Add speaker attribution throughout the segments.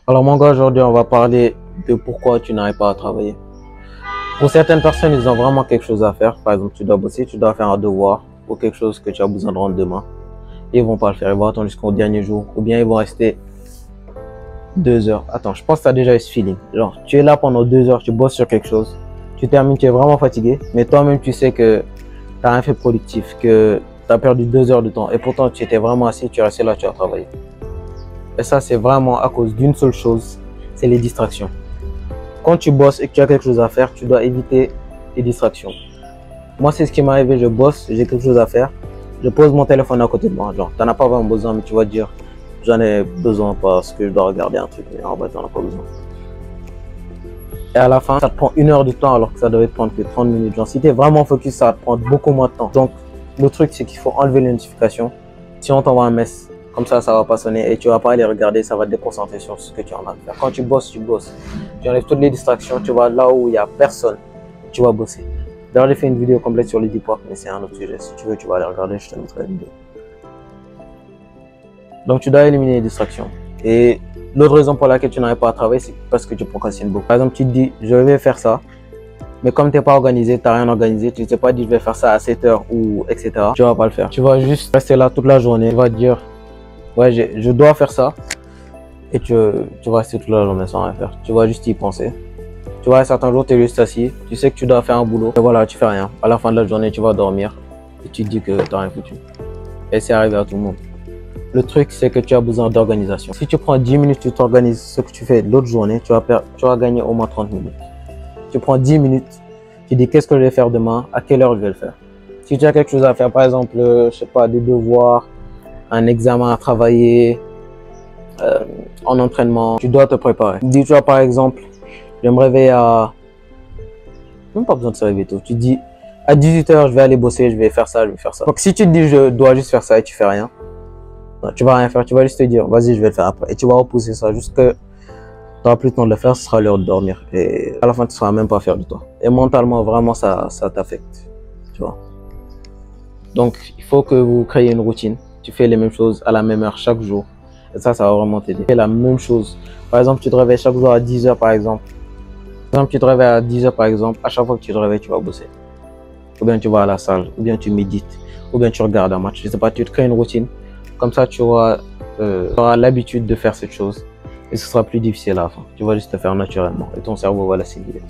Speaker 1: Alors mon gars, aujourd'hui on va parler de pourquoi tu n'arrives pas à travailler. Pour certaines personnes, ils ont vraiment quelque chose à faire. Par exemple, tu dois bosser, tu dois faire un devoir ou quelque chose que tu as besoin de rendre demain. Ils vont pas le faire, ils vont attendre jusqu'au dernier jour ou bien ils vont rester 2 heures. Attends, je pense que tu as déjà eu ce feeling. Genre, tu es là pendant 2 heures, tu bosses sur quelque chose, tu termines, tu es vraiment fatigué, mais toi-même tu sais que tu n'as rien fait productif, que tu as perdu 2 heures de temps et pourtant tu étais vraiment assis, tu es resté là, tu as travaillé. Et ça, c'est vraiment à cause d'une seule chose, c'est les distractions. Quand tu bosses et que tu as quelque chose à faire, tu dois éviter les distractions. Moi, c'est ce qui m'est arrivé, je bosse, j'ai quelque chose à faire, je pose mon téléphone à côté de moi. Genre, tu n'en as pas vraiment besoin, mais tu vas dire, j'en ai besoin parce que je dois regarder un truc, mais en vrai, tu n'en as pas besoin. Et à la fin, ça te prend 1 heure de temps alors que ça devait te prendre que 30 minutes. Genre, si tu es vraiment focus, ça va te prendre beaucoup moins de temps. Donc, le truc, c'est qu'il faut enlever les notifications. Si on t'envoie un message, comme ça va pas sonner et tu vas pas aller regarder, ça va te déconcentrer sur ce que tu es en train de faire. Quand tu bosses, tu bosses. Tu enlèves toutes les distractions, tu vas là où il n'y a personne, tu vas bosser. D'ailleurs, j'ai fait une vidéo complète sur les deep work, mais c'est un autre sujet. Si tu veux, tu vas aller regarder, je te mettrai la vidéo. Donc, tu dois éliminer les distractions. Et l'autre raison pour laquelle tu n'arrives pas à travailler, c'est parce que tu procrastines beaucoup. Par exemple, tu te dis, je vais faire ça, mais comme tu n'es pas organisé, tu n'as rien organisé, tu ne t'es pas dit, je vais faire ça à 7 heures ou etc. Tu ne vas pas le faire. Tu vas juste rester là toute la journée. Tu vas te dire, ouais, je dois faire ça. Et tu vas rester toute la journée sans rien faire. Tu vas juste y penser. Tu vois, certains jours, tu es juste assis. Tu sais que tu dois faire un boulot. Et voilà, tu fais rien. À la fin de la journée, tu vas dormir. Et tu te dis que tu n'as rien foutu. Et c'est arrivé à tout le monde. Le truc, c'est que tu as besoin d'organisation. Si tu prends 10 minutes, tu t'organises ce que tu fais l'autre journée, tu vas gagner au moins 30 minutes. Tu prends 10 minutes, tu dis qu'est-ce que je vais faire demain, à quelle heure je vais le faire. Si tu as quelque chose à faire, par exemple, je sais pas, des devoirs, un examen à travailler, en entraînement, tu dois te préparer. Dis-toi par exemple, je me réveille à... Même pas besoin de se réveiller tôt. Tu dis à 18 h, je vais aller bosser, je vais faire ça, je vais faire ça. Donc si tu te dis je dois juste faire ça et tu fais rien, non, tu vas rien faire, tu vas juste te dire vas-y, je vais le faire après. Et tu vas repousser ça jusqu'à tu n'auras plus le temps de le faire, ce sera l'heure de dormir. Et à la fin, tu ne seras même pas fier de toi. Et mentalement, vraiment, ça t'affecte. Tu vois. Donc, il faut que vous créiez une routine. Tu fais les mêmes choses à la même heure chaque jour. Et ça va vraiment t'aider. Tu fais la même chose. Par exemple, tu te réveilles chaque jour à 10 h par exemple. Par exemple, tu te réveilles à 10 h par exemple. À chaque fois que tu te réveilles, tu vas bosser. Ou bien tu vas à la salle. Ou bien tu médites. Ou bien tu regardes un match. Je sais pas, tu te crées une routine. Comme ça, tu auras l'habitude de faire cette chose. Et ce sera plus difficile à la fin. Tu vas juste le faire naturellement. Et ton cerveau va l'assimiler.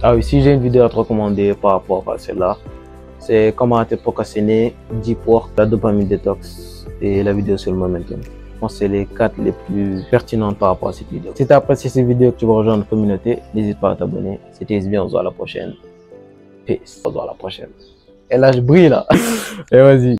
Speaker 1: Ah oui, si j'ai une vidéo à te recommander par rapport à celle-là, c'est comment arrêter de procrastiner, deep work, la dopamine detox et la vidéo sur le momentum. Je pense que c'est les 4 les plus pertinentes par rapport à cette vidéo. Si tu as apprécié cette vidéo et que tu veux rejoindre la communauté, n'hésite pas à t'abonner. C'était SB, on se voit à la prochaine. Peace. On se voit à la prochaine. Et là, je brille là. Et vas-y.